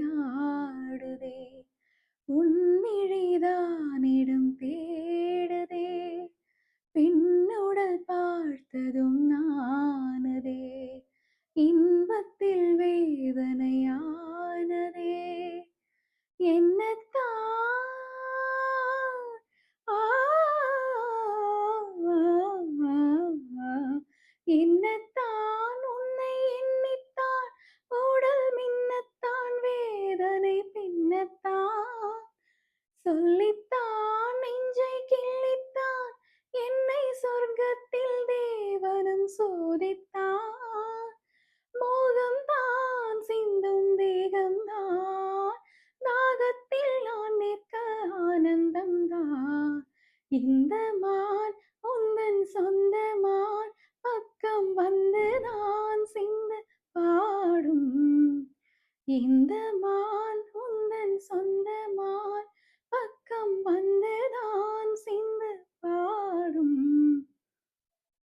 மணிமேகலையாடுதே உன்னிழிதானிடம் தேடுதே பெண்ணுடல் பார்த்ததும் நானதே இன்பத்தில் வேதனையானதே என்னத்தான் ஆ, என்னத்தான் உன்னை எண்ணித்தான் உடல் மின்னத்தான் வேதனை பின்னத்தான் சொல்லித்தான் நெஞ்சை கிள்ளித்தான் என்னை சொர்க்கத்தில் தேவனும் சோதித்தான் மோகம்தான் சிந்தும் தேகம்தான் தாகத்தில் நான் நிற்க ஆனந்தம்தான் இந்த மான் உந்தன் சொந்தமான் பக்கம் வந்து நான் சிந்து பாடும் இந்த மான் உந்தன் சொந்தமான்